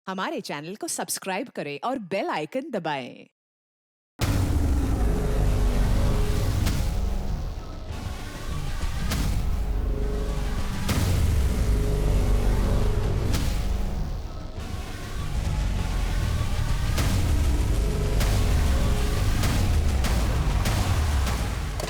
हमारे चैनल को सब्सक्राइब करें और बेल आइकन दबाएं।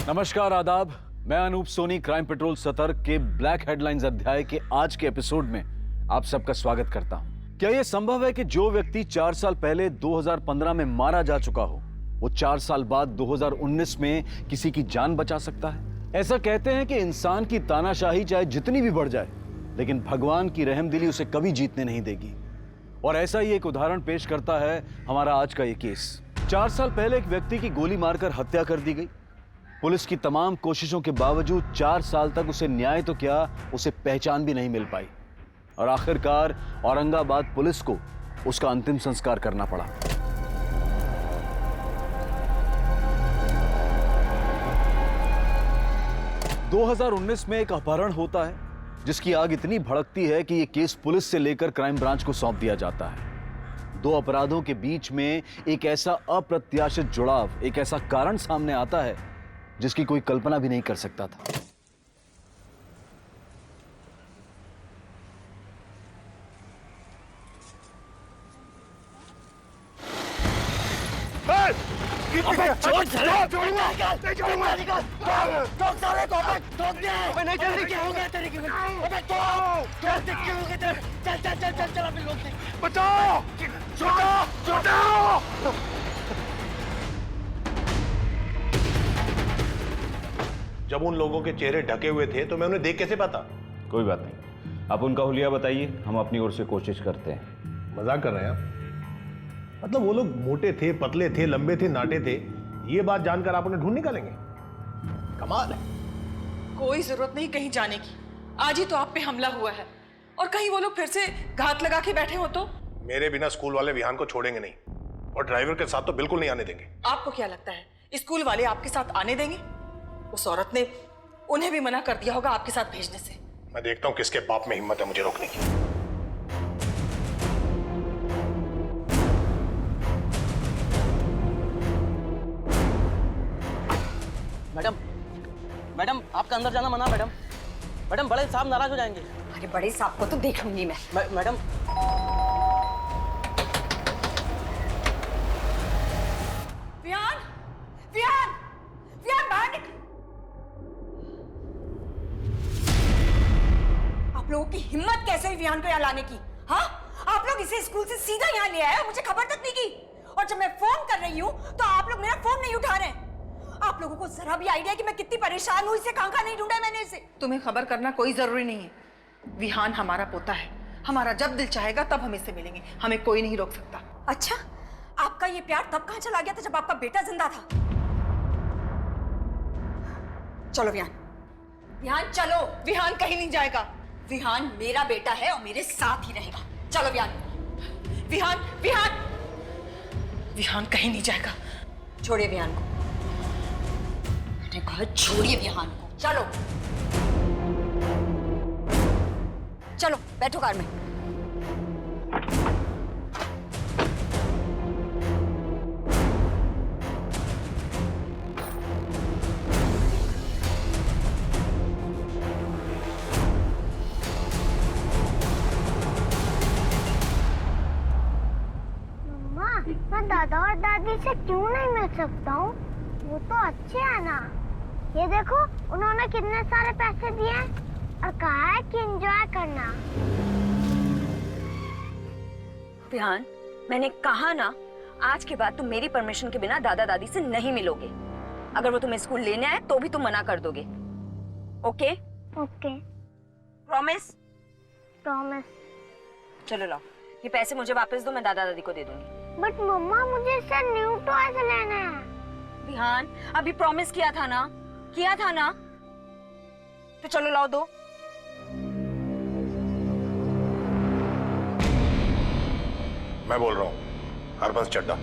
नमस्कार, आदाब। मैं अनूप सोनी क्राइम पेट्रोल सतर्क के ब्लैक हेडलाइंस अध्याय के आज के एपिसोड में आप सबका स्वागत करता हूं। क्या यह संभव है कि जो व्यक्ति 4 साल पहले 2015 में मारा जा चुका हो, वो 4 साल बाद 2019 में किसी की जान बचा सकता है? ऐसा कहते हैं कि इंसान की तानाशाही चाहे जितनी भी बढ़ जाए, लेकिन भगवान की रहमदिली उसे कभी जीतने नहीं देगी। और ऐसा ही एक उदाहरण पेश करता है हमारा आज का ये केस। 4 साल पहले एक व्यक्ति की गोली मारकर हत्या कर दी गई। पुलिस की तमाम कोशिशों के बावजूद 4 साल तक उसे न्याय तो क्या, उसे पहचान भी नहीं मिल पाई और आखिरकार औरंगाबाद पुलिस को उसका अंतिम संस्कार करना पड़ा। – 2019 में एक अपहरण होता है जिसकी आग इतनी भड़कती है कि यह केस पुलिस से लेकर क्राइम ब्रांच को सौंप दिया जाता है। 2 अपराधों के बीच में एक ऐसा अप्रत्याशित जुड़ाव, एक ऐसा कारण सामने आता है जिसकी कोई कल्पना भी नहीं कर सकता था। जब उन लोगों के चेहरे ढके हुए थे तो मैं उन्हें देख कैसे पाता? कोई बात नहीं, आप उनका हुलिया बताइए, हम अपनी ओर से कोशिश करते हैं। मजाक कर रहे हैं आप? मतलब वो लोग मोटे थे, पतले थे, लंबे थे, नाटे थे, ये बात जानकर आप उन्हें ढूंढ निकालेंगे? कमाल है। कोई जरूरत नहीं कहीं जाने की, आज ही तो आप पे हमला हुआ है और कहीं वो लोग फिर से घात लगा के बैठे हो तो? मेरे बिना स्कूल वाले विहान को छोड़ेंगे नहीं और ड्राइवर के साथ तो बिल्कुल नहीं आने देंगे। आपको क्या लगता है स्कूल वाले आपके साथ आने देंगे? उस औरत ने उन्हें भी मना कर दिया होगा आपके साथ भेजने से। मैं देखता हूं किसके बाप में हिम्मत है मुझे रोकने की। मैडम, मैडम आपका अंदर जाना मना। मैडम, मैडम बड़े साहब नाराज हो जाएंगे। अरे बड़े साहब को तो देख लूंगी मैं। मैडम, विहान, विहान, विहान बाहर निकल। आप लोगों की हिम्मत कैसे हुई विहान को यहाँ लाने की? हाँ, आप लोग इसे स्कूल से सीधा यहाँ ले आए और मुझे खबर तक नहीं की। और जब मैं फोन कर रही हूँ तो आप लोग मेरा फोन नहीं उठा रहे हैं। आप लोगों को जरा भी आइडिया कि मैं कितनी परेशान हूँ? इसे कहाँ नहीं ढूंढा मैंने इसे। तुम्हें खबर करना कोई जरूरी नहीं है। विहान हमारा पोता है, हमारा जब दिल चाहेगा तब हम इससे मिलेंगे, हमें कोई नहीं रोक सकता। अच्छा, आपका ये प्यार तब कहाँ चला गया था जब आपका बेटा जिंदा था? चलो विहान, विहान चलो। विहान कहीं नहीं जाएगा। विहान मेरा बेटा है और मेरे साथ ही रहेगा। चलो विहान। विहान, विहान, विहान कहीं नहीं जाएगा। छोड़िए विहान को। मैंने कहा छोड़िए विहान को। चलो चलो बैठो कार में। मैं दादा और दादी से क्यों नहीं मिल सकता हूँ? वो तो अच्छे हैं ना। ये देखो, उन्होंने कितने सारे पैसे दिए हैं और कहा है कि एंजॉय करना। विहान, मैंने कहा ना, आज के बाद तुम मेरी परमिशन के बिना दादा दादी से नहीं मिलोगे। अगर वो तुम्हें स्कूल लेने आए तो भी तुम मना कर दोगे। ओके? ओके। प्रॉमिस? प्रॉमिस। चलो लाओ, ये पैसे मुझे वापस दो, मैं दादा दादी को दे दूंगी। बट मम्मा, मुझे इससे न्यू टॉयज लेना है। विहान, अभी प्रॉमिस किया था ना, किया था ना, तो चलो लाओ दो। मैं बोल रहा हूं, हरबंस चड्डा।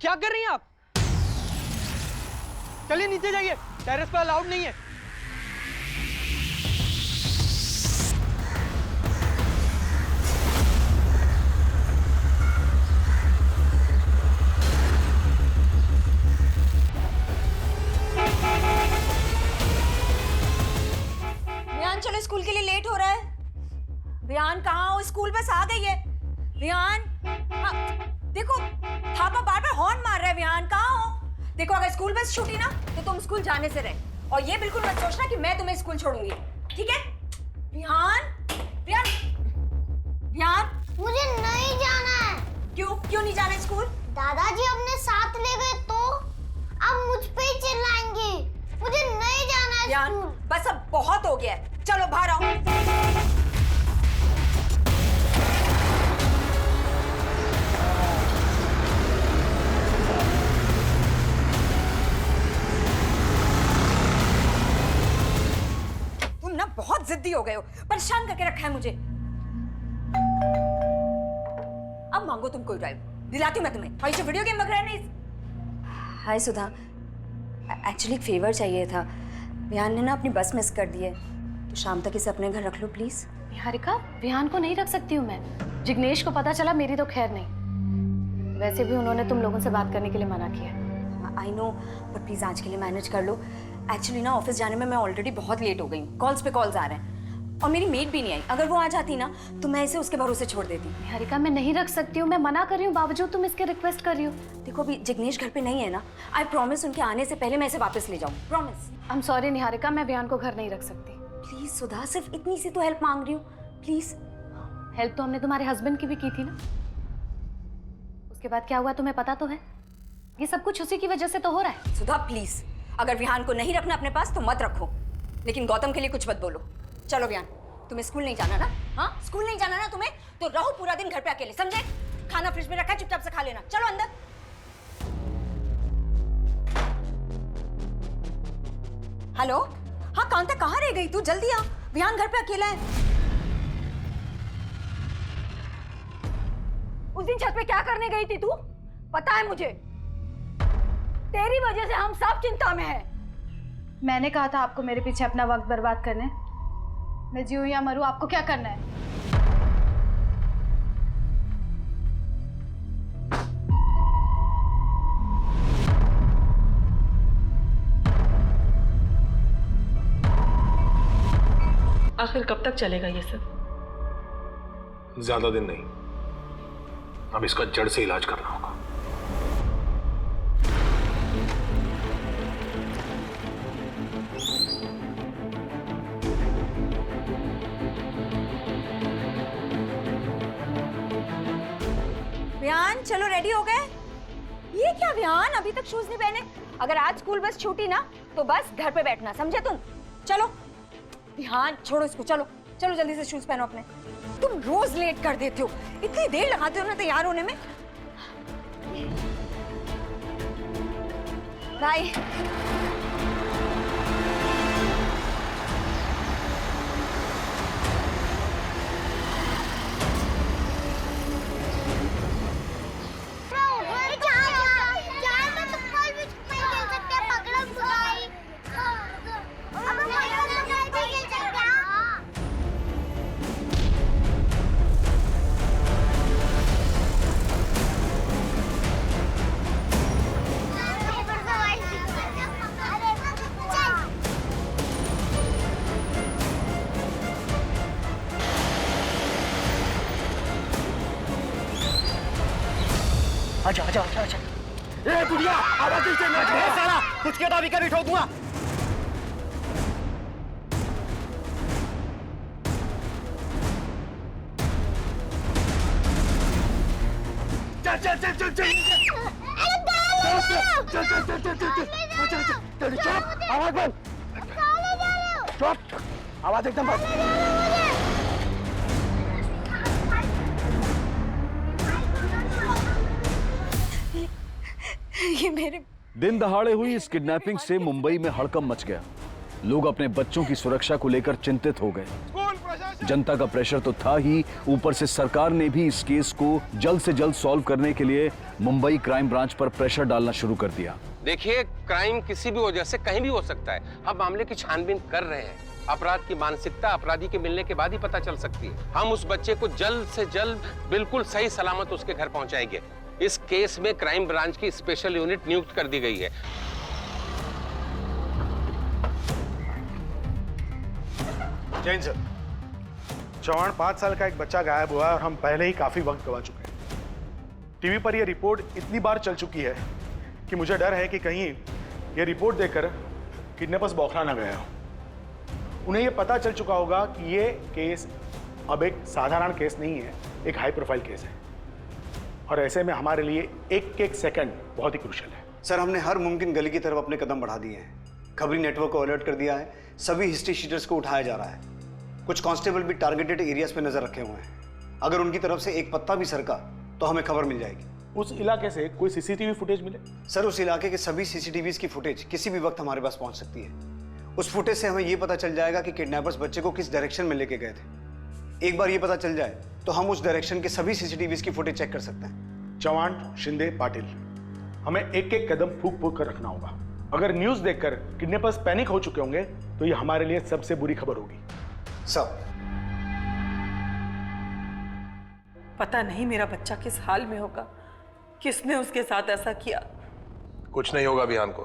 क्या कर रही हैं आप? चलिए नीचे जाइए, टेरेस पर अलाउड नहीं है। विहान चलो, स्कूल के लिए लेट हो रहा है। विहान कहाँ हो? स्कूल बस आ गई है। विहान, हाँ, देखो थापा बार बार हॉर्न मार रहा है। विहान कहाँ हो? देखो अगर स्कूल बस छूटी ना तो तुम स्कूल जाने से रहे, और ये बिल्कुल मत सोचना कि मैं तुम्हें स्कूल छोड़ूंगी, ठीक है? विहान, विहान, विहान, मुझे नहीं जाना है। क्यों नहीं जाना स्कूल? दादाजी अपने साथ ले गए तो अब मुझ पे ही चिल्लाएंगे। मुझे नहीं जाना है विहान, स्कूल। बस अब बहुत हो गया है, चलो बाहर आओ। ना बहुत जिद्दी हो गए हो, परेशान करके रखा है मुझे। अब मांगो तुम कोई ड्राइव, दिलाती हूँ मैं तुम्हें। और ये वीडियो गेम वगैरह नहीं। हाय सुधा, एक्चुअली एक फेवर चाहिए था। विहान ने ना अपनी बस मिस कर दी है, तो शाम तक इसे अपने घर रख लो प्लीज। निहारिका, विहान को नहीं रख सकती हूँ मैं। जिग्नेश को पता चला, मेरी तो खैर नहीं। वैसे भी उन्होंने तुम लोगों से बात करने के लिए मना किया। आई नो, पर प्लीज आज के लिए मैनेज कर लो। एक्चुअली ना ऑफिस जाने में मैं ऑलरेडी बहुत लेट हो गई हूँ। कॉल्स पे कॉल्स आ रहे हैं और मेरी मेड भी नहीं आई। अगर वो आ जाती ना तो मैं इसे उसके भरोसे छोड़ देती। निहारिका, मैं नहीं रख सकती हूँ, मैं मना कर रही हूँ, बावजूद तुम इसके रिक्वेस्ट कर रही हो। देखो अभी जिग्नेश घर पे नहीं है ना, आई प्रॉमिस उनके आने से पहले मैं इसे वापस ले जाऊँ, promise. I am sorry Niharika, मैं विहान को घर नहीं रख सकती। प्लीज सुधा, सिर्फ इतनी सी तो हेल्प मांग रही हूँ, प्लीज। हेल्प तो हमने तुम्हारे हस्बैंड की भी की थी ना। उसके बाद क्या हुआ तुम्हें पता तो है। ये सब कुछ उसी की वजह से तो हो रहा है। सुधा प्लीज, अगर विहान को नहीं रखना अपने पास तो मत रखो, लेकिन गौतम के लिए कुछ मत बोलो। चलो विहान, तुम्हें स्कूल नहीं जाना ना? हाँ, स्कूल नहीं जाना ना तुम्हें, तो रहो पूरा दिन घर पे अकेले, समझे? खाना फ्रिज में रखा है, चुपचाप से खा लेना। चलो अंदर। हेलो, हाँ कांता, कहाँ रह गई तू? जल्दी आ, विहान घर पे अकेला है। उस दिन छत पे क्या करने गई थी तू? पता है मुझे, तेरी वजह से हम सब चिंता में हैं। मैंने कहा था आपको मेरे पीछे अपना वक्त बर्बाद करने। मैं जीऊं या मरूं, आपको क्या करना है? आखिर कब तक चलेगा ये सब? ज्यादा दिन नहीं, अब इसका जड़ से इलाज करना होगा। विहान चलो, रेडी हो गए? ये क्या विहान, अभी तक शूज नहीं पहने? अगर आज स्कूल बस छूटी ना तो बस घर पे बैठना, समझे तुम? चलो विहान, छोड़ो इसको, चलो चलो जल्दी से शूज पहनो अपने। तुम रोज लेट कर देते हो, इतनी देर लगाते हो ना तैयार होने में। बाय। आजा आजा आजा आजा। ए बुढ़िया, आवाज दे ना, साला कुछ कहता भी कभी ठोकूंगा। चल चल चल चल चल चल चल चल चल चल चल। चुप, आवाज बंद, चुप, आवाज एकदम बंद। ये मेरे दिन दहाड़े हुई इस किडनैपिंग से मुंबई में हड़कंप मच गया। लोग अपने बच्चों की सुरक्षा को लेकर चिंतित हो गए। स्कूल प्रशासन जनता का प्रेशर तो था ही, ऊपर से सरकार ने भी इस केस को जल्द से जल्द सॉल्व करने के लिए मुंबई क्राइम ब्रांच पर प्रेशर डालना शुरू कर दिया। देखिए, क्राइम किसी भी वजह से कहीं भी हो सकता है। हम मामले की छानबीन कर रहे हैं। अपराध की मानसिकता अपराधी के मिलने के बाद ही पता चल सकती है। हम उस बच्चे को जल्द से जल्द बिल्कुल सही सलामत उसके घर पहुंचाएंगे। इस केस में क्राइम ब्रांच की स्पेशल यूनिट नियुक्त कर दी गई है। जैन सर, चौहान 5 साल का एक बच्चा गायब हुआ है और हम पहले ही काफी वक्त गवा चुके हैं। टीवी पर यह रिपोर्ट इतनी बार चल चुकी है कि मुझे डर है कि कहीं यह रिपोर्ट देखकर किडनैपर्स बौखला ना गया हो। उन्हें यह पता चल चुका होगा कि यह केस अब एक साधारण केस नहीं है, एक हाई प्रोफाइल केस है और ऐसे में हमारे लिए एक सेकंड बहुत ही क्रूशियल है। सर, हमने हर मुमकिन गली की तरफ अपने कदम बढ़ा दिए हैं। खबरी नेटवर्क को अलर्ट कर दिया है। सभी हिस्ट्री शीटर्स को उठाया जा रहा है। कुछ कांस्टेबल भी टारगेटेड एरियाज पे नजर रखे हुए हैं। अगर उनकी तरफ से एक पत्ता भी सरका तो हमें खबर मिल जाएगी। उस इलाके से कोई सीसीटीवी फुटेज मिले? सर, उस इलाके के सभी सीसीटीवीज की फुटेज किसी भी वक्त हमारे पास पहुंच सकती है। उस फुटेज से हमें यह पता चल जाएगा कि किडनैपर्स बच्चे को किस डायरेक्शन में लेके गए थे। एक बार ये पता चल जाए तो हम उस डायरेक्शन के सभी सीसीटीवीज की फुटेज चेक कर सकते हैं। चौहान, शिंदे, पाटिल, हमें एक एक कदम फूक फूक कर रखना होगा। अगर न्यूज देखकर किडनैपर्स पैनिक हो चुके होंगे तो ये हमारे लिए सबसे बुरी खबर होगी। सब पता नहीं मेरा बच्चा किस हाल में होगा, किसने उसके साथ ऐसा किया। कुछ नहीं होगा विहान को,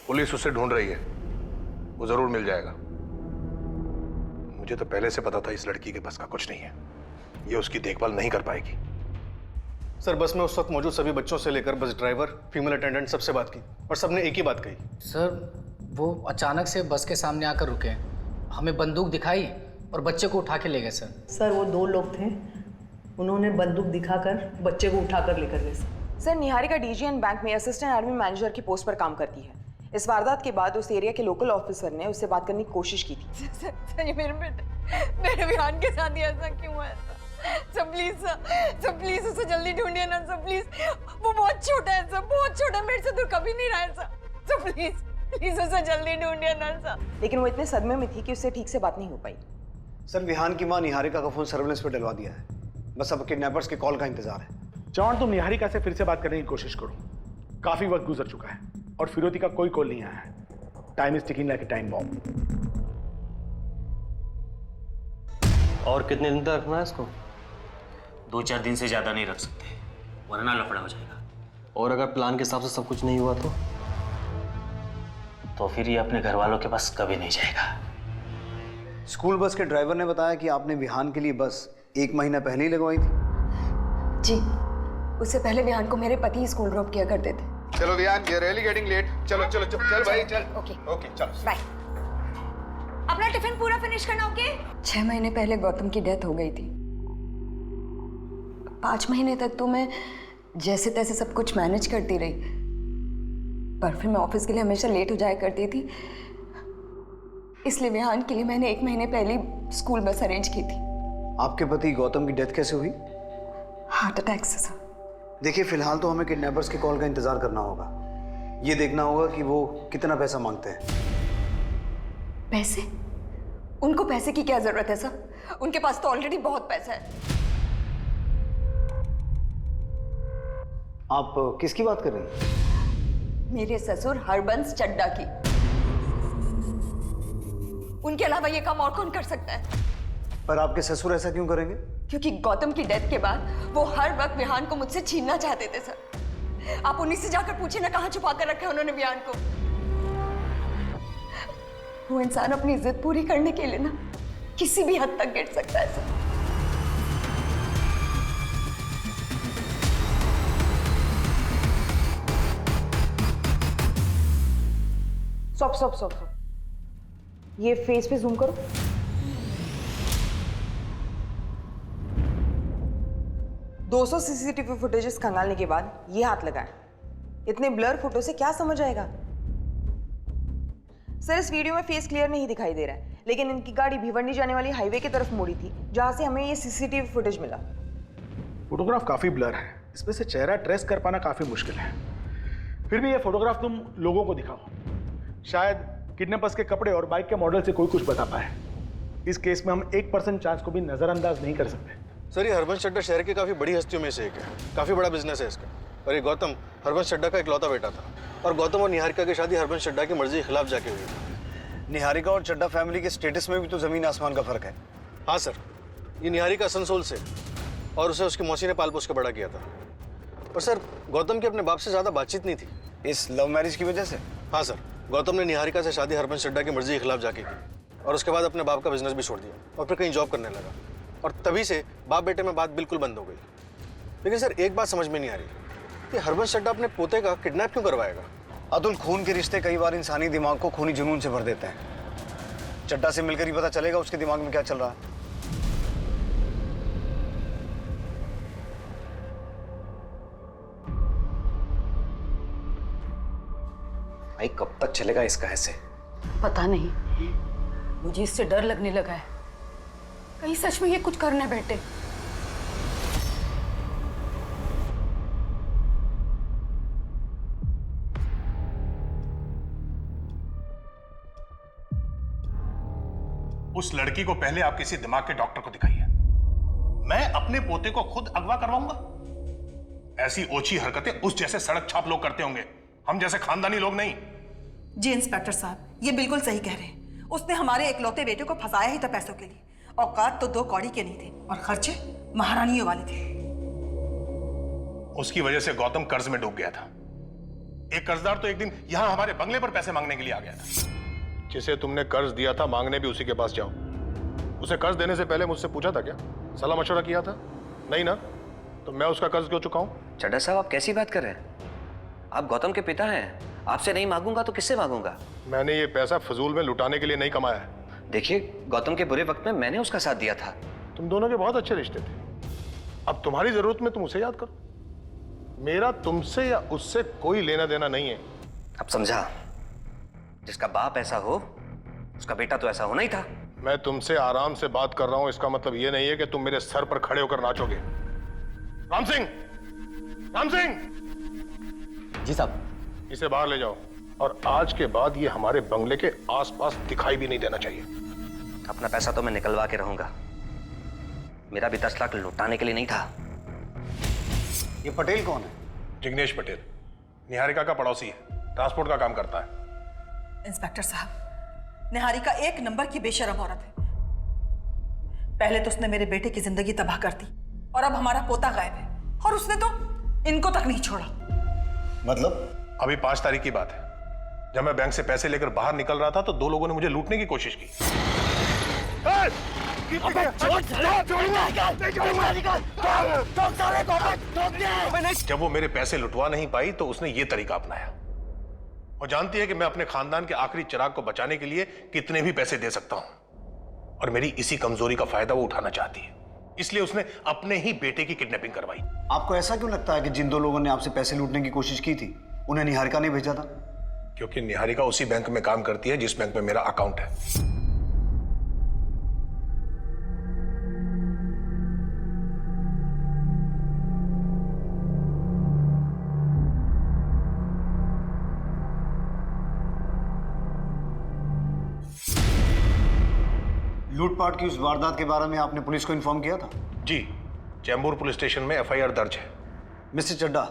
पुलिस उसे ढूंढ रही है, वो जरूर मिल जाएगा। मुझे तो पहले से पता था इस लड़की के बस का कुछ नहीं है, ये उसकी देखभाल नहीं कर पाएगी। सर, बस में उस वक्त मौजूद सभी बच्चों से लेकर बस ड्राइवर, फीमेल अटेंडेंट सबसे बात की और सबने एक ही बात कही। सर, वो अचानक से बस के सामने आकर रुके, हमें बंदूक दिखाई और बच्चे को उठा के ले गए। सर, वो 2 लोग थे, उन्होंने बंदूक दिखाकर बच्चे को उठाकर लेकर गए। सर, निहारिका डीजीएन बैंक में असिस्टेंट एडमिन मैनेजर की पोस्ट पर काम करती है। इस वारदात के बाद उस एरिया के लोकल ऑफिसर ने उससे बात करने की कोशिश की थी। सर, ये मेरे विहान के साथ ही ऐसा क्यों है? सर प्लीज उसे जल्दी ढूंढिए ना सर, प्लीज। वो बहुत छोटा है सर, बहुत छोटा, मेरे से दूर कभी नहीं रहा है सर। प्लीज उसे जल्दी ढूंढिए ना सर। लेकिन वो इतने सदमे में थी कि उससे ठीक से बात नहीं हो पाई। सर, विहान की मां निहारिका का फोन सर्विलेंस पर डलवा दिया है। बस अब किडनैपर्स के कॉल का इंतजार है। चौहान, तुम निहारिका से फिर से बात करने की कोशिश करो। काफी वक्त गुजर चुका है और फिरोती का कोई कॉल नहीं आया है। Time is ticking like a time bomb. और कितने दिन तक रखना है इसको? 2-4 दिन से ज्यादा नहीं रख सकते, वरना लफड़ा हो जाएगा। और अगर प्लान के हिसाब से सब कुछ नहीं हुआ तो फिर ये अपने घर वालों के पास कभी नहीं जाएगा। स्कूल बस के ड्राइवर ने बताया कि आपने विहान के लिए बस 1 महीना पहले ही लगवाई थी। जी, उससे पहले विहान को मेरे पति स्कूल ड्रॉप किया करते थे। चलो Vihan, we are really getting late. चलो चल भाई, चल। ओके चलो, बाय। अपना टिफिन पूरा फिनिश करना, ओके? 6 महीने पहले गौतम की डेथ हो गई थी। 5 महीने तक तो मैं जैसे तैसे सब कुछ मैनेज करती रही, पर फिर मैं ऑफिस के लिए हमेशा लेट हो जाया करती थी। इसलिए विहान के लिए मैंने 1 महीने पहले स्कूल बस अरेंज की थी। आपके पति गौतम की डेथ कैसे हुई? हार्ट अटैक से सर। देखिए, फिलहाल तो हमें किडनैपर्स के कॉल का इंतजार करना होगा। ये देखना होगा कि वो कितना पैसा मांगते हैं। पैसे? उनको पैसे की क्या जरूरत है सर? उनके पास तो ऑलरेडी बहुत पैसा है। आप किसकी बात कर रही हैं? मेरे ससुर हरबंस चड्डा की। उनके अलावा ये काम और कौन कर सकता है? पर आपके ससुर ऐसा क्यों करेंगे? क्योंकि गौतम की डेथ के बाद वो हर वक्त विहान को मुझसे छीनना चाहते थे सर। आप उन्हीं से जाकर पूछिए ना, कहाँ छुपा कर रखा है उन्होंने विहान को। वो इंसान अपनी इज्जत पूरी करने के लिए ना किसी भी हद तक गिर सकता है सर। स्टॉप। ये फेस पे जूम करो। दो 200 सीसीटीवी फुटेजेस खंगालने के बाद ये हाथ लगाए। इतने ब्लर फोटो से क्या समझ आएगा? सर, इस वीडियो में फेस क्लियर नहीं दिखाई दे रहा है, लेकिन इनकी गाड़ी भिवंडी जाने वाली हाईवे की तरफ मुड़ी थी, जहां से हमें ये सीसीटीवी फुटेज मिला। फोटोग्राफ काफी ब्लर है, इसमें से चेहरा ट्रेस कर पाना काफी मुश्किल है। फिर भी ये फोटोग्राफ तुम लोगों को दिखाओ, शायद किडनैपर्स के कपड़े और बाइक के मॉडल से कोई कुछ बता पाए। इस केस में हम 1% चांस को भी नजरअंदाज नहीं कर सकते। सर, ये हरबंस चड्ढा शहर की काफी बड़ी हस्तियों में से एक है, काफी बड़ा बिजनेस है इसका। और ये गौतम हरबंस चड्ढा का इकलौता बेटा था, और गौतम और निहारिका की शादी हरबंस चड्ढा की मर्जी के खिलाफ जाके हुई थी। निहारिका और चड्ढा फैमिली के स्टेटस में भी तो जमीन आसमान का फर्क है। हाँ सर, ये निहारिका असनसोल से, और उसे उसकी मौसी ने पाल पोस के बड़ा किया था। और सर, गौतम की अपने बाप से ज्यादा बातचीत नहीं थी। इस लव मैरिज की वजह से? हाँ सर, गौतम ने निहारिका से शादी हरबंस चड्ढा की मर्जी के खिलाफ जाके की, और उसके बाद अपने बाप का बिजनेस भी छोड़ दिया और फिर कहीं जॉब करने लगा, और तभी से बाप बेटे में बात बिल्कुल बंद हो गई। लेकिन सर, एक बात समझ में नहीं आ रही कि हरबंस चड्ढा अपने पोते का किडनैप क्यों करवाएगा? अतुल, खून के रिश्ते कई बार इंसानी दिमाग को खूनी जुनून से भर देते हैं। चड्ढा से मिलकर ही पता चलेगा उसके दिमाग में क्या चल रहा है। भाई कब तक चलेगा इसका ऐसे? पता नहीं, मुझे इससे डर लगने लगा है, कहीं सच में ये कुछ करने बैठे। उस लड़की को पहले आप किसी दिमाग के डॉक्टर को दिखाइए। मैं अपने पोते को खुद अगवा करवाऊंगा? ऐसी ओछी हरकतें उस जैसे सड़क छाप लोग करते होंगे, हम जैसे खानदानी लोग नहीं। जी इंस्पेक्टर साहब, ये बिल्कुल सही कह रहे हैं। उसने हमारे इकलौते बेटे को फंसाया ही था पैसों के लिए। औकात तो 2 कौड़ी के नहीं थे, और खर्चे महारानियों वाले थे। उसकी वजह से गौतम कर्ज में डूब गया था। एक कर्जदार तो एक दिन यहां हमारे बंगले पर पैसे मांगने के लिए आ गया था। जिसे तुमने कर्ज दिया था, मांगने भी उसी के पास जाओ। उसे कर्ज देने से पहले मुझसे पूछा था क्या? सलाह मशवरा किया था? नहीं ना? तो मैं उसका कर्ज क्यों चुकाऊं? चड्ढा साहब, आप कैसी बात कर रहे हैं? आप गौतम के पिता हैं, आपसे नहीं मांगूंगा तो किससे मांगूंगा? मैंने ये पैसा फजूल में लुटाने के लिए नहीं कमाया है। देखिए, गौतम के बुरे वक्त में मैंने उसका साथ दिया था। तुम दोनों के बहुत अच्छे रिश्ते थे। अब तुम्हारी जरूरत में तुम उसे याद करो। मेरा तुमसे या उससे कोई लेना देना नहीं है। अब समझा, जिसका बाप ऐसा हो उसका बेटा तो ऐसा होना ही था। मैं तुमसे आराम से बात कर रहा हूं, इसका मतलब यह नहीं है कि तुम मेरे सर पर खड़े होकर नाचोगे। राम सिंह, राम सिंह! जी साहब। इसे बाहर ले जाओ, और आज के बाद ये हमारे बंगले के आसपास दिखाई भी नहीं देना चाहिए। अपना पैसा तो मैं निकलवा के रहूंगा, मेरा भी 10 लाख लुटाने के लिए नहीं था। ये पटेल कौन है? जिग्नेश पटेल, निहारिका का पड़ोसी है, ट्रांसपोर्ट का काम करता है। इंस्पेक्टर साहब, निहारिका 1 नंबर की बेशरम औरत है। पहले तो उसने मेरे बेटे की जिंदगी तबाह कर दी, और अब हमारा पोता गायब है, और उसने तो इनको तक नहीं छोड़ा। मतलब? अभी 5 तारीख की बात है, जब मैं बैंक से पैसे लेकर बाहर निकल रहा था तो 2 लोगों ने मुझे लूटने की कोशिश की। जब वो मेरे पैसे लुटवा नहीं पाई तो उसने ये तरीका अपनाया। वो जानती है कि मैं अपने खानदान के आखिरी चिराग को बचाने के लिए कितने भी पैसे दे सकता हूं, और मेरी इसी कमजोरी का फायदा वो उठाना चाहती है। इसलिए उसने अपने ही बेटे की किडनैपिंग करवाई। आपको ऐसा क्यों लगता है कि जिन 2 लोगों ने आपसे पैसे लूटने की कोशिश की थी, उन्हें निहारिका ने भेजा था? क्योंकि निहारिका उसी बैंक में काम करती है जिस बैंक में मेरा अकाउंट है। लूटपाट की उस वारदात के बारे में आपने पुलिस को इन्फॉर्म किया था? जी, चैम्बूर पुलिस स्टेशन में FIR दर्ज है। मिस्टर चड्ढा,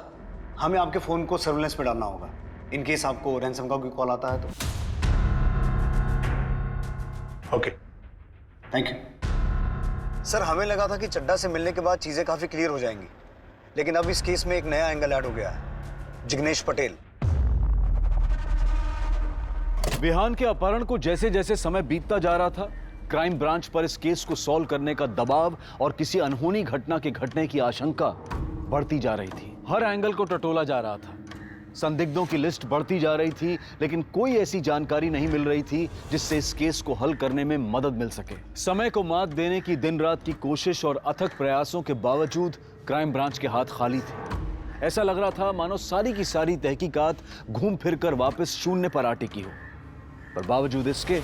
हमें आपके फोन को सर्विलेंस पे डालना होगा, इन केस आपको रैंसम का कोई कॉल आता है तो। Okay, thank you. सर, हमें लगा था कि चड्ढा से मिलने के बाद चीजें काफी क्लियर हो जाएंगी, लेकिन अब इस केस में एक नया एंगल ऐड हो गया है। जिग्नेश पटेल। विहान के अपहरण को जैसे जैसे समय बीतता जा रहा था, क्राइम ब्रांच पर इस केस को सॉल्व करने का दबाव और किसी अनहोनी घटना के घटने की आशंका बढ़ती जा रही थी। हर एंगल को टटोला जा रहा था, संदिग्धों की लिस्ट बढ़ती जा रही थी, लेकिन कोई ऐसी जानकारी नहीं मिल रही थी जिससे इस केस को हल करने में मदद मिल सके। समय को मात देने की दिन रात की कोशिश और अथक प्रयासों के बावजूद क्राइम ब्रांच के हाथ खाली थे। ऐसा लग रहा था मानो सारी की सारी तहकीकात घूम फिर कर वापस शून्य पर आ टिकी हो, पर बावजूद इसके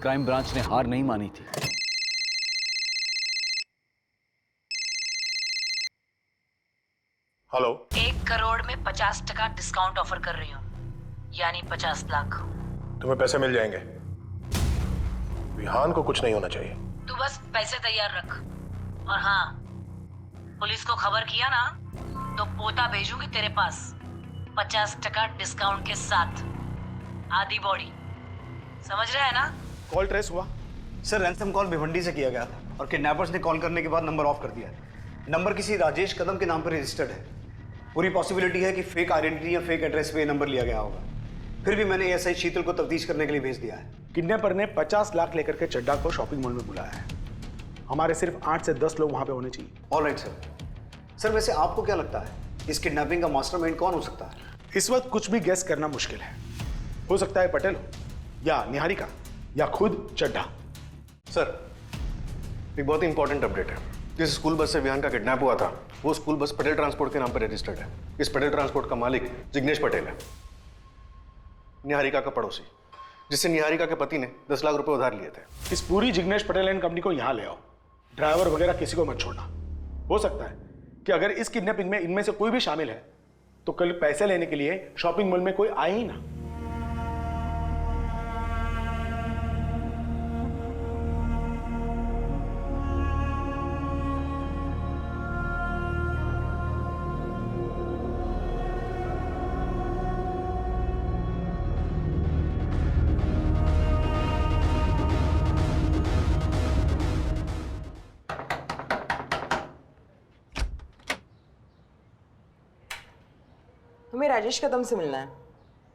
क्राइम ब्रांच ने हार नहीं मानी थी। हेलो। 1 करोड़ में 50% डिस्काउंट ऑफर कर रही हूँ, यानी 50 लाख। तुम्हें पैसे मिल जाएंगे। विहान को कुछ नहीं होना चाहिए। तू बस पैसे तैयार रख। और हाँ, पुलिस को खबर किया ना तो पोता भेजूंगी तेरे पास 50% डिस्काउंट के साथ, आधी बॉडी। समझ रहा है ना? कॉल ट्रेस हुआ? सर रैंसम कॉल भिवंडी से किया गया था और किडनैपर्स ने कॉल करने के बाद नंबर ऑफ कर दिया है। नंबर किसी राजेश कदम के नाम पर रजिस्टर्ड है। पूरी पॉसिबिलिटी है कि फेक आइडेंटिटी या फेक एड्रेस पे नंबर लिया गया होगा। फिर भी मैंने एसआई शीतल को तफ्तीश करने के लिए भेज दिया है। किडनैपर ने 50 लाख लेकर के चड्डा को शॉपिंग मॉल में बुलाया है। हमारे सिर्फ 8 से 10 लोग वहां पे होने चाहिए। Alright sir. सर वैसे आपको क्या लगता है इस किडनैपिंग का मास्टरमाइंड कौन हो सकता है? इस वक्त कुछ भी गेस करना मुश्किल है। हो सकता है पटेल हो, या निहारिका, या खुद चड्ढा। सर, एक बहुत ही इंपॉर्टेंट अपडेट है। जिस स्कूल बस से विहान का किडनैप हुआ था वो स्कूल बस पटेल ट्रांसपोर्ट के नाम पर रजिस्टर्ड है। इस पटेल ट्रांसपोर्ट का मालिक जिग्नेश पटेल है, निहारिका का पड़ोसी, जिससे निहारिका के पति ने 10 लाख रुपए उधार लिए थे। इस पूरी जिग्नेश पटेल एंड कंपनी को यहां ले आओ। ड्राइवर वगैरह किसी को मत छोड़ना। हो सकता है कि अगर इस किडनैपिंग में इनमें से कोई भी शामिल है तो कल पैसे लेने के लिए शॉपिंग मॉल में कोई आए ही ना। तुम्हें राजेश कदम से मिलना है।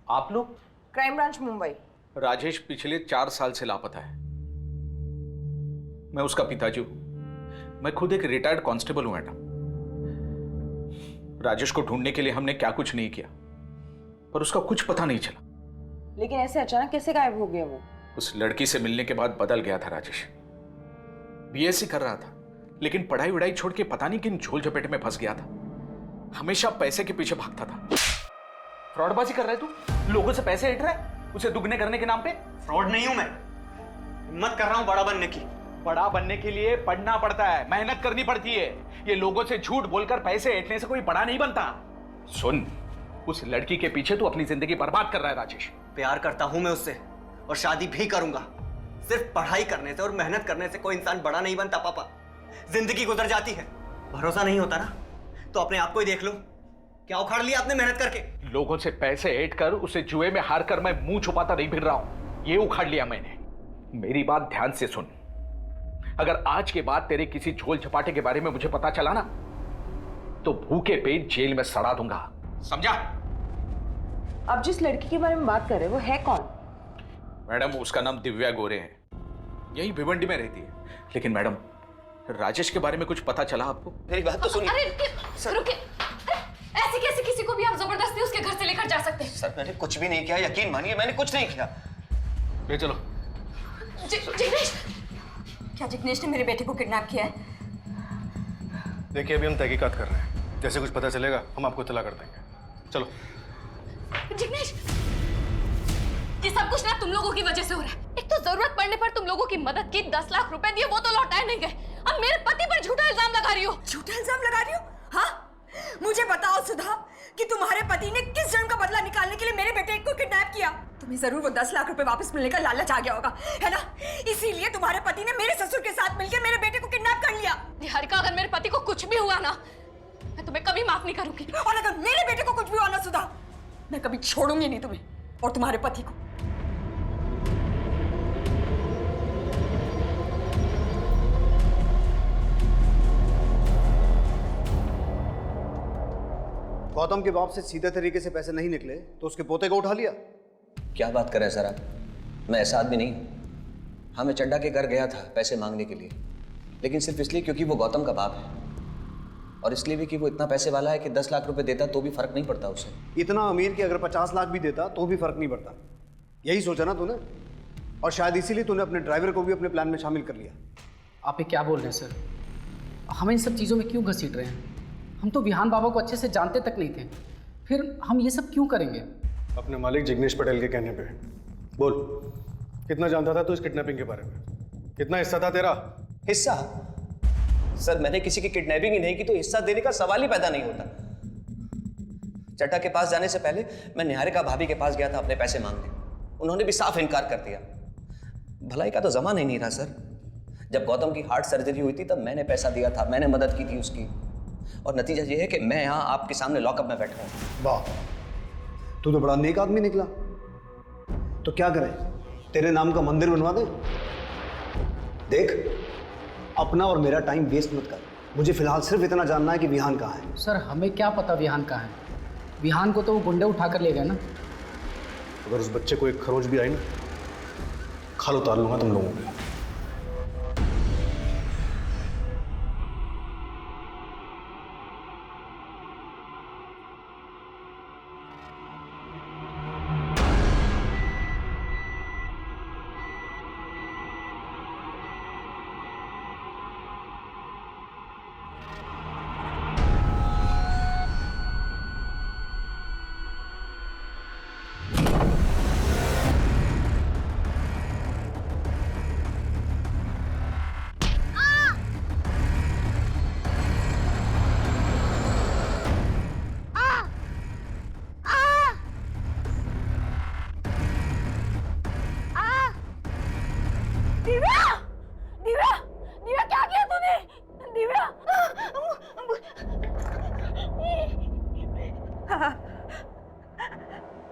आप लोग? Crime branch Mumbai. राजेश पिछले 4 साल से लापता है। मैं उसका पिताजी हूं। मैं खुद एक रिटायर्ड कांस्टेबल हूं मैडम। राजेश को ढूंढने के लिए हमने क्या कुछ नहीं किया, पर उसका कुछ पता नहीं चला। लेकिन ऐसे अचानक कैसे गायब हो गया वो? उस लड़की से मिलने के बाद बदल गया था राजेश। बीएससी कर रहा था, लेकिन पढ़ाई वढ़ाई छोड़ के पता नहीं किन झोल झपेटे में फंस गया था। हमेशा पैसे के पीछे भागता था। फ्रॉडबाजी कर रहा है तू? लोगों से पैसे ऐंठ रहा है उसे दुगने करने के नाम पे? फ्रॉड नहीं हूं मैं, हिम्मत कर रहा हूं बड़ा बनने की। बड़ा बनने के लिए पढ़ना पड़ता है, मेहनत करनी पड़ती है। ये लोगों से झूठ बोलकर पैसे ऐंठने से कोई बड़ा नहीं बनता। सुन, उस लड़की के पीछे तू अपनी जिंदगी बर्बाद कर रहा है राजेश। प्यार करता हूं मैं उससे और शादी भी करूंगा। सिर्फ पढ़ाई करने से और मेहनत करने से कोई इंसान बड़ा नहीं बनता पापा। जिंदगी गुजर जाती है। भरोसा नहीं होता ना तो अपने आप को ही देख लो। क्या उखाड़ लिया आपने मेहनत करके? लोगों से पैसे ऐंठ कर उसे जुए में हार कर मैं मुंह छुपाता नहीं फिर रहा हूं। ये उखाड़ लिया मैंने। मेरी बात ध्यान से सुन। अगर आज के बाद तेरे किसी झोल झपाटे के बारे में मुझे पता चला ना तो भूखे पेट जेल में सड़ा दूंगा, समझा? अब जिस लड़की के बारे में बात कर रहे हैं वो है कौन? मैडम उसका नाम दिव्या गोरे है, यही भिवंडी में रहती है। लेकिन मैडम राजेश के बारे में कुछ पता चला आपको? मेरी बात तो सुनिए। अरे रुकिए, ऐसे कैसे किसी को भी आप जबरदस्ती उसके घर से लेकर जा सकते हैं? सर मैंने कुछ भी नहीं किया, यकीन मानिए मैंने कुछ नहीं किया। ले चलो। जिग्नेश, क्या जिग्नेश ने मेरे बेटे को किडनैप किया है? देखिए अभी हम तहकीकात कर रहे हैं, जैसे कुछ पता चलेगा हम आपको इत्तला कर देंगे। चलो। जिग्नेश, ये सब कुछ ना तुम लोगों की वजह से हो रहा है। एक तो जरूरत पड़ने पर तुम लोगों की मदद की, 10 लाख रुपए दिए वो तो लौटाए नहीं गए। अब मेरे पति पर झूठा इल्जाम लगा रही हो। झूठा इल्जाम लगा रही हो? हाँ, मुझे बताओ सुधा कि तुम्हारे पति ने किस जन्म का बदला निकालने के लिए मेरे बेटे को किडनैप किया। तुम्हें जरूर वो 10 लाख रुपए वापस मिलने का लालच आ गया होगा, है ना? इसीलिए तुम्हारे पति ने मेरे ससुर के साथ मिलकर मेरे बेटे को किडनैप कर लिया। निहारिका, अगर मेरे पति को कुछ भी हुआ ना मैं तुम्हें कभी माफ नहीं करूंगी। और अगर मेरे बेटे को कुछ भी हुआ ना सुधा, मैं कभी छोड़ूंगी नहीं तुम्हें और तुम्हारे पति को। गौतम के बाप से सीधे तरीके से पैसे नहीं निकले तो उसके पोते को उठा लिया। क्या बात कर रहे हैं सर आप? मैं ऐसा आदमी नहीं। हाँ, मैं चड्डा के घर गया था पैसे मांगने के लिए, लेकिन सिर्फ इसलिए क्योंकि वो गौतम का बाप है, और इसलिए भी कि वो इतना पैसे वाला है कि 10 लाख रुपए देता तो भी फर्क नहीं पड़ता उसे। इतना अमीर कि अगर 50 लाख भी देता तो भी फर्क नहीं पड़ता। यही सोचा ना तूने, और शायद इसीलिए तूने अपने ड्राइवर को भी अपने प्लान में शामिल कर लिया। आप ये क्या बोल रहे हैं सर? हम इन सब चीज़ों में क्यों घसीट रहे हैं? हम तो विहान बाबा को अच्छे से जानते तक नहीं थे, फिर हम ये सब क्यों करेंगे? अपने मालिक जिग्नेश पटेल के कहने पे। बोल, कितना जानता था तू इस किडनैपिंग के बारे में? कितना हिस्सा था तेरा? हिस्सा? सर मैंने किसी की किडनैपिंग ही नहीं की तो हिस्सा देने का सवाल ही पैदा नहीं होता। चड्डा के पास जाने से पहले मैं निहारिका भाभी के पास गया था अपने पैसे मांगने। उन्होंने भी साफ इनकार कर दिया। भलाई का तो जमाना ही नहीं रहा सर। जब गौतम की हार्ट सर्जरी हुई थी तब मैंने पैसा दिया था, मैंने मदद की थी उसकी, और नतीजा ये है कि मैं यहाँ आपके सामने लॉकअप में बैठा हूँ। वाह, तू तो बड़ा नेक आदमी निकला। तो क्या करें, तेरे नाम का मंदिर बनवा दे? देख, अपना और मेरा टाइम वेस्ट मत कर। मुझे फिलहाल सिर्फ इतना जानना है कि विहान कहाँ है। सर हमें क्या पता विहान कहाँ है? विहान को तो वो गुंडे उठा कर ले गए ना। अगर उस बच्चे को एक खरोच भी आई ना, खाल उतार लूंगा तुम लोगों को।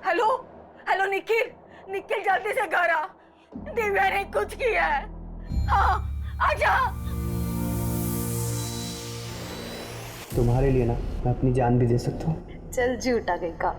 हेलो हेलो निखिल, निखिल जल्दी से घर आ। दिव्या ने कुछ किया है। हाँ आजा। तुम्हारे लिए ना मैं अपनी जान भी दे सकता हूँ। चल झूठा गई का।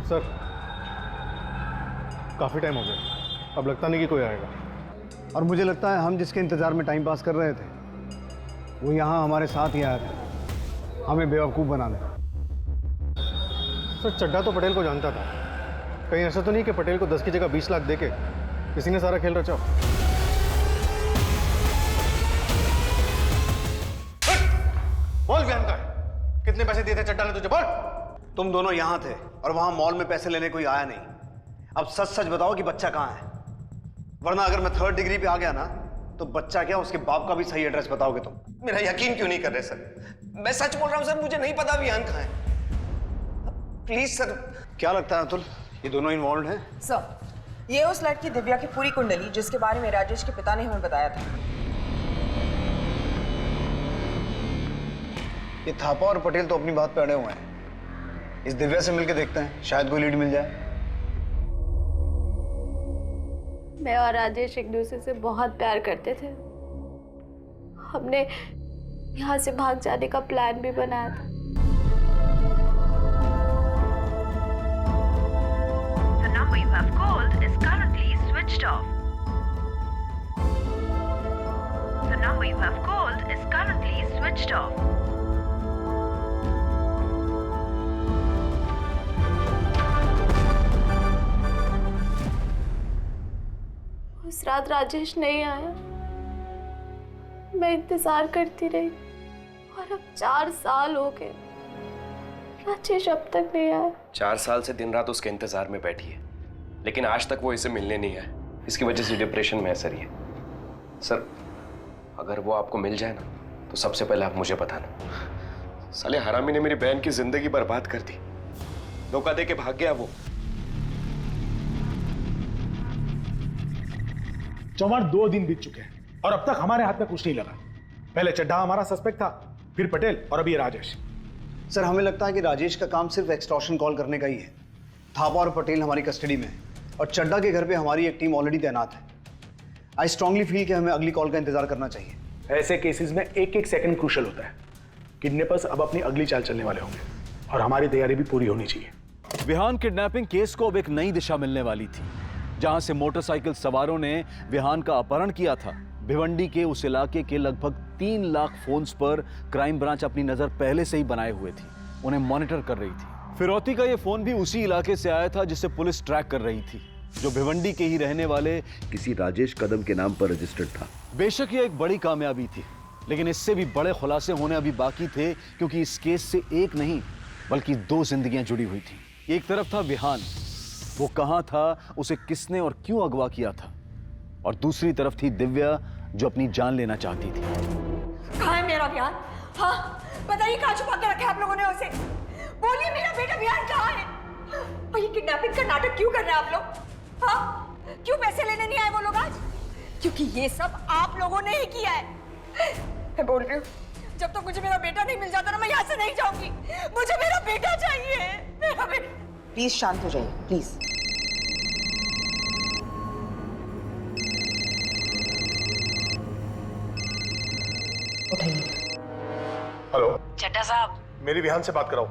सर, काफ़ी टाइम हो गया, अब लगता नहीं कि कोई आएगा। और मुझे लगता है हम जिसके इंतजार में टाइम पास कर रहे थे वो यहाँ हमारे साथ ही आया था, हमें बेवकूफ़ बनाने। सर, चड्ढा तो पटेल को जानता था। कहीं ऐसा तो नहीं कि पटेल को 10 की जगह 20 लाख देके किसी ने सारा खेल रचा हो? बोल विहान का है? कितने पैसे दिए थे चड्ढा ने तुझे? बोल। तुम दोनों यहाँ थे और वहां मॉल में पैसे लेने कोई आया नहीं। अब सच सच बताओ कि बच्चा कहाँ है, वरना अगर मैं 3rd डिग्री पे आ गया ना तो बच्चा क्या उसके बाप का भी सही एड्रेस बताओगे तुम। मेरा यकीन क्यों नहीं कर रहे सर? मैं सच बोल रहा हूँ सर, मुझे नहीं पता विहान कहाँ है। Please sir. क्या लगता है अतुल, ये दोनों इन्वॉल्व हैं? सर, ये उस लड़की दिव्या की पूरी कुंडली जिसके बारे में राजेश के पिता ने हमें बताया था। ये थापा और पटेल तो अपनी बात पे अड़े हुए हैं। इस दिव्या से मिलके देखते हैं, शायद कोई लीड मिल जाए। मैं और राजेश एक दूसरे से बहुत प्यार करते थे। हमने यहाँ से भाग जाने का प्लान भी बनाया था। The number you have called is currently switched off. The number you have called is currently switched off. उस रात राजेश नहीं आया। मैं इंतजार करती रही और अब 4 साल हो गए, राजेश अब तक नहीं आया। 4 साल से दिन रात उसके इंतजार में बैठी है, लेकिन आज तक वो इसे मिलने नहीं आया। इसकी वजह से डिप्रेशन में असर ही है। सर, अगर वो आपको मिल जाए ना, तो सबसे पहले आप मुझे बताना। साले हरामी ने मेरी बहन की जिंदगी बर्बाद कर दी, धोखा दे के भाग गया वो। चौहान 2 दिन बीत चुके हैं और अब तक हमारे हाथ में कुछ नहीं लगा। पहले चड्ढा हमारा सस्पेक्ट था, फिर पटेल और अभी राजेश। सर, हमें लगता है कि राजेश का काम सिर्फ एक्सटॉर्शन कॉल करने का ही है। थापा और पटेल हमारी कस्टडी में है और चड्ढा के घर पे हमारी एक टीम ऑलरेडी तैनात है। आई स्ट्रांगली फील कि हमें अगली कॉल का इंतजार करना चाहिए। ऐसे केसेस में एक सेकंड क्रूशल होता है। किडनैपर्स अब अपनी अगली चाल चलने वाले होंगे और हमारी तैयारी भी पूरी होनी चाहिए। विहान किडनैपिंग केस को अब एक नई दिशा मिलने वाली थी। जहां से मोटरसाइकिल सवारों ने विहान का अपहरण किया था, भिवंडी के उस इलाके के लगभग 3 लाख फोन्स पर क्राइम ब्रांच अपनी नजर पहले से ही बनाए हुए थी, उन्हें मॉनिटर कर रही थी। फिरौती का ये फोन भी उसी इलाके से आया था जिसे पुलिस ट्रैक कर रही थी, जो भिवंडी के ही रहने वाले किसी राजेश कदम के नाम पर रजिस्टर्ड था। बेशक ये एक बड़ी कामयाबी थी, लेकिन इससे भी बड़े खुलासे होने अभी बाकी थे, क्योंकि इस केस से एक नहीं बल्कि 2 जिंदगियां जुड़ी हुई थी। एक तरफ था विहान, वो कहां था, उसे किसने और क्यों अगवा किया था, और दूसरी तरफ थी दिव्या, जो अपनी जान लेना चाहती थी। कहाँ है मेरा विहान? हाँ, बताइए कहाँ छुपा के रखे आप लोगों ने उसे? बोलिए मेरा बेटा विहान कहाँ है? और ये किडनैपिंग का नाटक क्यों कर रहे हैं आप लोग? हाँ, क्यों पैसे लेने नहीं आए वो लोग आज? क्योंकि ये सब आप लोगों ने ही किया है। मैं बोल रही हूँ, जब तक मुझे मेरा बेटा नहीं मिल जाता ना, मैं यहाँ से नहीं जाऊंगी। मुझे मेरा बेटा चाहिए, मेरा बेटा। प्लीज शांत हो जाइए, प्लीज। हेलो चड्ढा साहब, मेरी विहान से बात कराओ,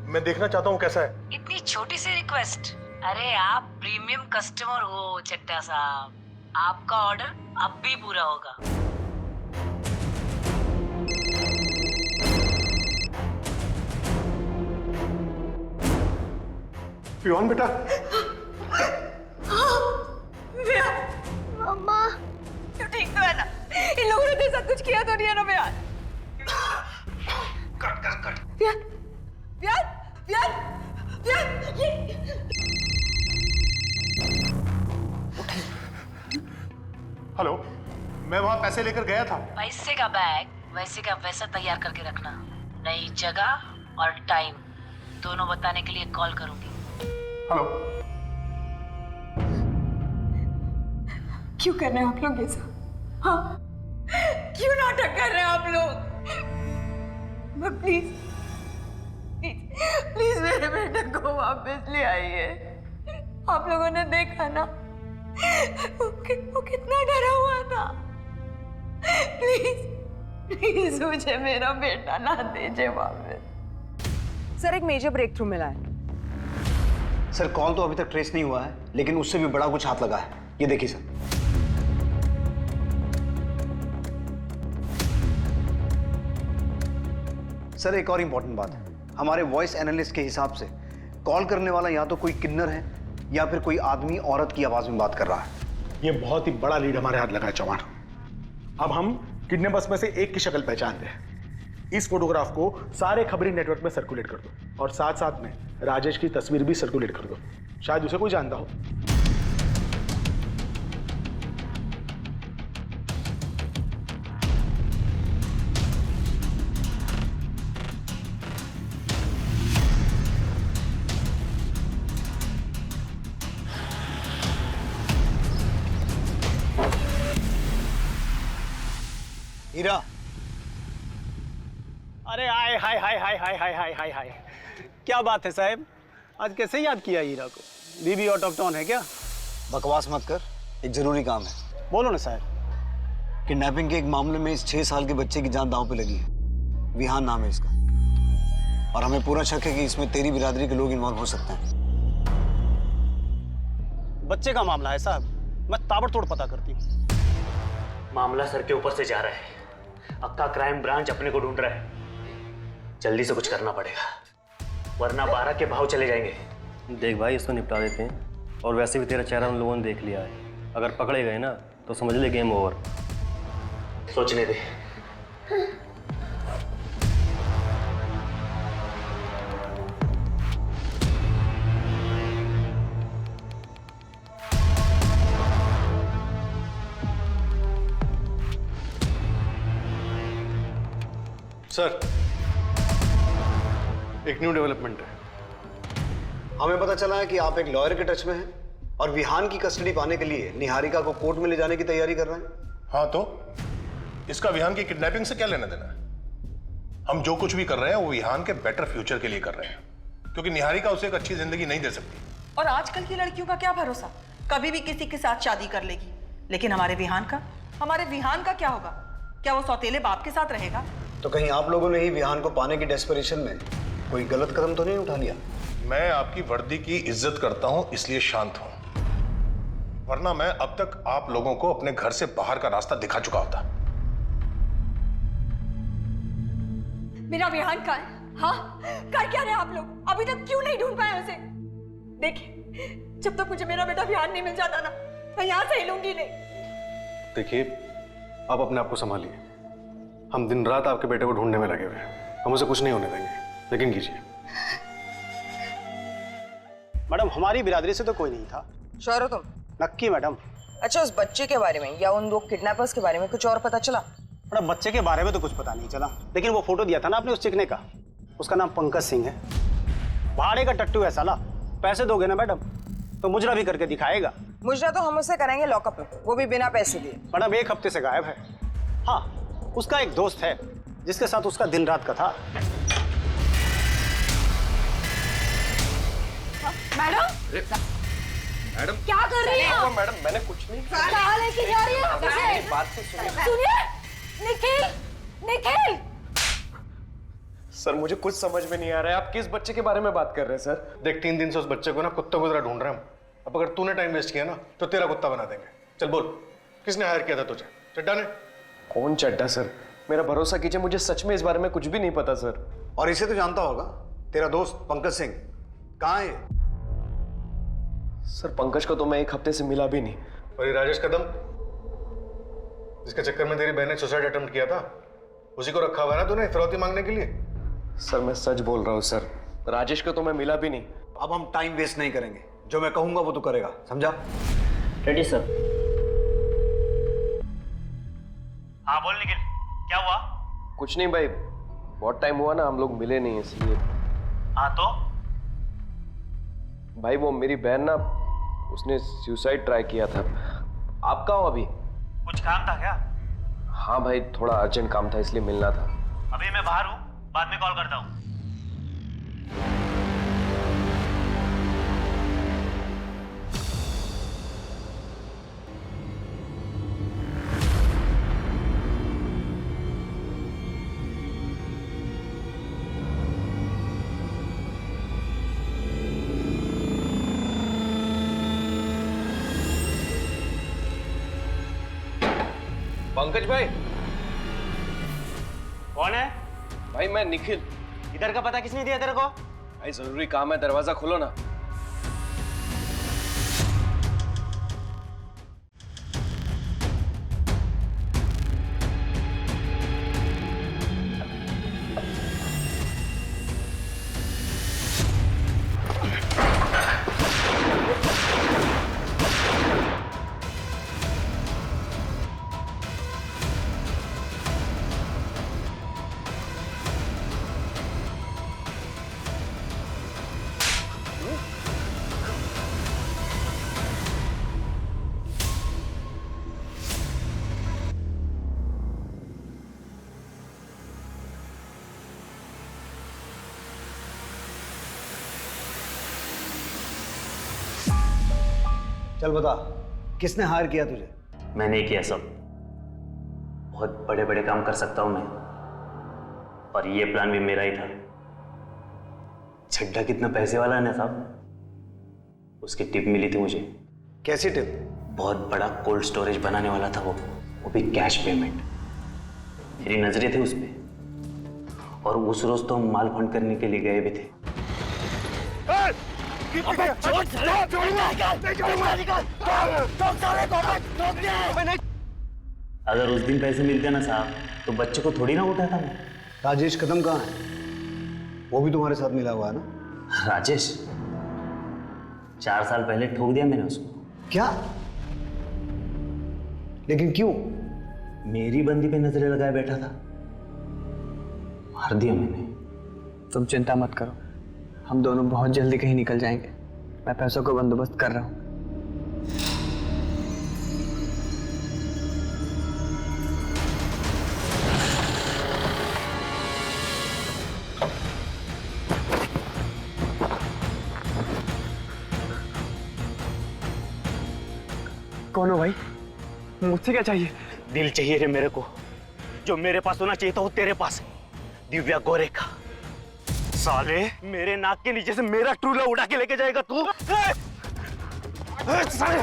मैं देखना चाहता हूँ कैसा है। इतनी छोटी सी रिक्वेस्ट। अरे आप प्रीमियम कस्टमर हो चड्ढा साहब, आपका ऑर्डर अब भी पूरा होगा। विहान बेटा। मम्मा, तू ठीक तो है ना? इन लोगों ने तेरे साथ कुछ किया तो नहीं है ना विहान? कट। विहान, विहान, विहान, विहान, ये हेलो, मैं वहां पैसे लेकर गया था। पैसे का बैग वैसे का वैसा तैयार करके रखना। नई जगह और टाइम दोनों बताने के लिए कॉल करूंगी। हेलो। क्यों कर रहे हैं आप लोग ये सब? हाँ, क्यों नाटक कर रहे हैं आप लोग? प्लीज प्लीज प्लीज मेरे बेटे को वापस ले आइए। आप लोगों ने देखा ना, वो कितना डरा हुआ था। प्लीज प्लीज मुझे मेरा बेटा ना दीजिए वापस। सर, एक मेजर ब्रेक थ्रू मिला है। सर, कॉल तो अभी तक ट्रेस नहीं हुआ है, लेकिन उससे भी बड़ा कुछ हाथ लगा है। ये देखिए सर। सर, एक और इंपॉर्टेंट बात है, हमारे वॉइस एनालिस्ट के हिसाब से कॉल करने वाला या तो कोई किन्नर है या फिर कोई आदमी औरत की आवाज में बात कर रहा है। ये बहुत ही बड़ा लीड हमारे हाथ लगा है चौहान। अब हम किडनैपर्स में से एक की शक्ल पहचानते हैं। इस फोटोग्राफ को सारे खबरी नेटवर्क में सर्कुलेट कर दो और साथ साथ में राजेश की तस्वीर भी सर्कुलेट कर दो, शायद उसे कोई जानता हो। हाय हाय हाय हाय हाय हाय, क्या बात है साहब, आज कैसे याद किया हीरा को? बीबी ऑटोक्टोन है क्या? बकवास मत कर, एक जरूरी काम है। बोलो ना साहब। किडनैपिंग के एक मामले में इस 6 साल के बच्चे की जान दांव पे लगी है। विहान नाम है इसका, और हमें पूरा शक है कि इसमें तेरी बिरादरी के लोग इन्वॉल्व हो सकते हैं। बच्चे का मामला है साहब, मैं ताबड़तोड़ पता करती हूँ। मामला सर के ऊपर से जा रहा है, अक्का क्राइम ब्रांच अपने को ढूंढ रहा है। जल्दी से कुछ करना पड़ेगा, वरना 12 के भाव चले जाएंगे। देख भाई, इसको निपटा देते हैं, और वैसे भी तेरा चेहरा उन लोगों ने देख लिया है। अगर पकड़े गए ना तो समझ ले गेम ओवर। सोचने दे। सर, एक न्यू डेवलपमेंट है। हमें पता चला है कि आप एक लॉयर के टच में हैं और विहान की कस्टडी पाने के लिए निहारिका को कोर्ट में ले जाने की तैयारी कर रहे हैं। हाँ, तो इसका विहान की किडनैपिंग से क्या लेना देना है? हम जो कुछ भी कर रहे हैं वो विहान के बेटर फ्यूचर के लिए कर रहे हैं, क्योंकि निहारिका उसे एक अच्छी जिंदगी नहीं दे सकती। और आजकल की लड़कियों का क्या भरोसा, कभी भी किसी के साथ शादी कर लेगी। लेकिन हमारे विहान का क्या होगा? क्या वो सौतेले बाप के साथ रहेगा? तो कहीं आप लोगों ने ही विहान को पाने की डेस्परेशन में कोई गलत कदम तो नहीं उठा लिया? मैं आपकी वर्दी की इज्जत करता हूं, इसलिए शांत हूं, वरना मैं अब तक आप लोगों को अपने घर से बाहर का रास्ता दिखा चुका होता। मेरा विहान कहाँ है? हाँ, कर क्या रहे आप लोग? अभी तक क्यों नहीं ढूंढ पाए उसे? देखिए, जब तक मुझे मेरा बेटा विहान नहीं मिल जाता ना, मैं यहाँ से हिलूंगी नहीं। देखिए, आप अपने आप को संभालिए। हम दिन रात आपके बेटे को ढूंढने में लगे हुए हैं, हम उसे कुछ नहीं होने देंगे। लेकिन कीजिए। मैडम, हमारी बिरादरी से तो कोई नहीं था। श्योर हो तुम? नक्की मैडम। अच्छा, उस बच्चे के बारे में या उन 2 किडनैपर्स के बारे में कुछ और पता चला? मैडम, बच्चे के बारे में तो कुछ पता नहीं चला, लेकिन वो फोटो दिया था ना आपने उस चिकने का, उसका नाम पंकज सिंह है। भाड़े का टट्टू है साला। पैसे दोगे ना मैडम तो मुजरा भी करके दिखाएगा। मुजरा तो हम उसे करेंगे लॉकअप में, वो भी बिना पैसे दिए। मैडम, 1 हफ्ते से गायब है। हाँ, उसका एक दोस्त है जिसके साथ उसका दिन रात का था। मैडम, मैडम क्या कर रही हैं? मैडम, मैंने कुछ नहीं किया। कहाँ लेके जा रही हैं आप उसे? मेरी बात तो सुनिए। सुनिए, निखिल, निखिल। सर, मुझे कुछ समझ में नहीं आ रहा है, आप किस बच्चे के बारे में बात कर रहे हैं सर? देख, 3 दिन से उस बच्चे को ना कुत्ता गुजरा ढूंढ रहे हैं हम। अब अगर तूने टाइम वेस्ट किया ना तो तेरा कुत्ता बना देंगे। चल बोल, किसने हायर किया था तुझे? चड्डा ने? कौन चड्डा सर? मेरा भरोसा कीजिए, मुझे सच में इस बारे में कुछ भी नहीं पता सर। और इसे तो जानता होगा, तेरा दोस्त पंकज सिंह कहाँ है? सर, पंकज को तो मैं 1 हफ्ते से मिला भी नहीं। और ये राजेश कदम, जिसके चक्कर में तेरी बहन ने सुसाइड अटेम्प्ट किया था, उसी को रखा हुआ है ना तूने फिरौती मांगने के लिए? सर, मैं सच बोल रहा हूँ सर, राजेश को तो मैं मिला भी नहीं। अब हम टाइम वेस्ट नहीं करेंगे, जो मैं कहूंगा वो तो करेगा, समझा? Ready sir. हाँ बोल निखिल, क्या हुआ? कुछ नहीं भाई, बहुत टाइम हुआ ना हम लोग मिले नहीं, इसलिए। हाँ तो? भाई वो मेरी बहन ना, उसने सुसाइड ट्राई किया था। आप कहाँ हो अभी? कुछ काम था क्या? हाँ भाई, थोड़ा अर्जेंट काम था इसलिए मिलना था। अभी मैं बाहर हूँ, बाद में कॉल करता हूँ। पंकज भाई। कौन है? भाई मैं निखिल। इधर का पता किसने दिया तेरे को? भाई जरूरी काम है, दरवाजा खोलो ना। चल बता, किसने हायर किया तुझे? मैंने किया सब। बहुत बड़े बड़े काम कर सकता हूं मैं, और ये प्लान भी मेरा ही था। छड्डा कितना पैसे वाला है ना साहब, उसकी टिप मिली थी मुझे। कैसी टिप? बहुत बड़ा कोल्ड स्टोरेज बनाने वाला था वो भी कैश पेमेंट। मेरी नजरें थी उस पे, और उस रोज तो हम माल फंड करने के लिए गए भी थे। अगर उस दिन पैसे मिलते ना साहब, तो बच्चे को थोड़ी ना उठाता मैं। राजेश कदम कहाँ है? वो भी तुम्हारे साथ मिला हुआ है ना? राजेश 4 साल पहले ठोक दिया मैंने उसको। क्या? लेकिन क्यों? मेरी बंदी पे नजरें लगाए बैठा था, मार दिया मैंने। तुम चिंता मत करो, हम दोनों बहुत जल्दी कहीं निकल जाएंगे। मैं पैसों का बंदोबस्त कर रहा हूँ। कौन हो भाई? मुझसे क्या चाहिए? दिल चाहिए रे मेरे को। जो मेरे पास होना चाहिए था वो तेरे पास है, दिव्या गोरेखा। साले, मेरे नाक के नीचे से मेरा ट्रूला उड़ा के लेके जाएगा तू? साले!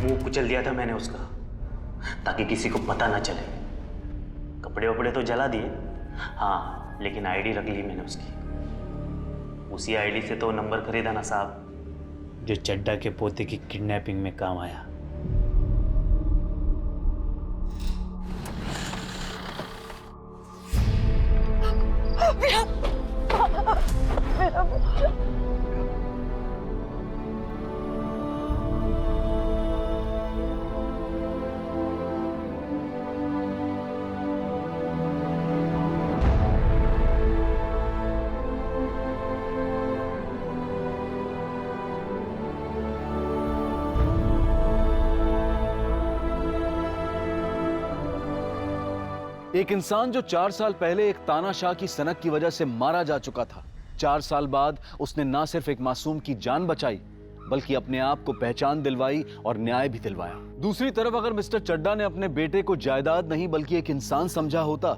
मुंह कुचल दिया था मैंने उसका, ताकि किसी को पता ना चले। कपड़े वपड़े तो जला दिए, हाँ, लेकिन आईडी रख ली मैंने उसकी। उसी आईडी से तो नंबर खरीदा ना साहब, जो चड्डा के पोते की किडनैपिंग में काम आया। एक इंसान जो 4 साल पहले एक तानाशाह की सनक की वजह से मारा जा चुका था, 4 साल बाद उसने ना सिर्फ एक मासूम की जान बचाई, बल्कि अपने आप को पहचान दिलवाई और न्याय भी दिलवाया। दूसरी तरफ अगर मिस्टर चड्डा ने अपने बेटे को जायदाद नहीं बल्कि एक इंसान समझा होता,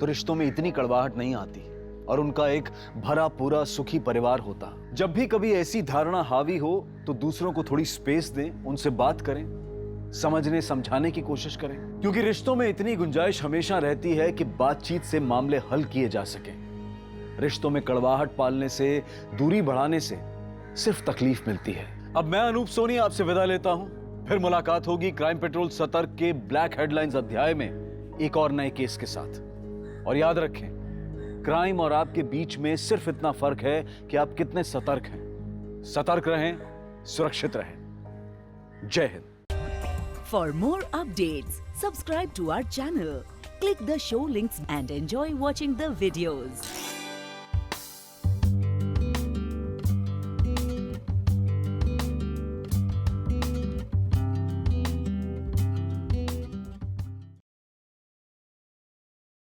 तो रिश्तों में इतनी कड़वाहट नहीं आती और उनका एक भरा पूरा सुखी परिवार होता। जब भी कभी ऐसी धारणा हावी हो तो दूसरों को थोड़ी स्पेस दें, उनसे बात करें, समझने समझाने की कोशिश करें, क्योंकि रिश्तों में इतनी गुंजाइश हमेशा रहती है कि बातचीत से मामले हल किए जा सके। रिश्तों में कड़वाहट पालने से, दूरी बढ़ाने से सिर्फ तकलीफ मिलती है। अब मैं अनूप सोनी आपसे विदा लेता हूं, फिर मुलाकात होगी क्राइम पेट्रोल सतर्क के ब्लैक हेडलाइंस अध्याय में एक और नए केस के साथ। और याद रखें, क्राइम और आपके बीच में सिर्फ इतना फर्क है कि आप कितने सतर्क हैं। सतर्क रहें, सुरक्षित रहें। जय Hind. For more updates, subscribe to our channel, click the show links and enjoy watching the videos.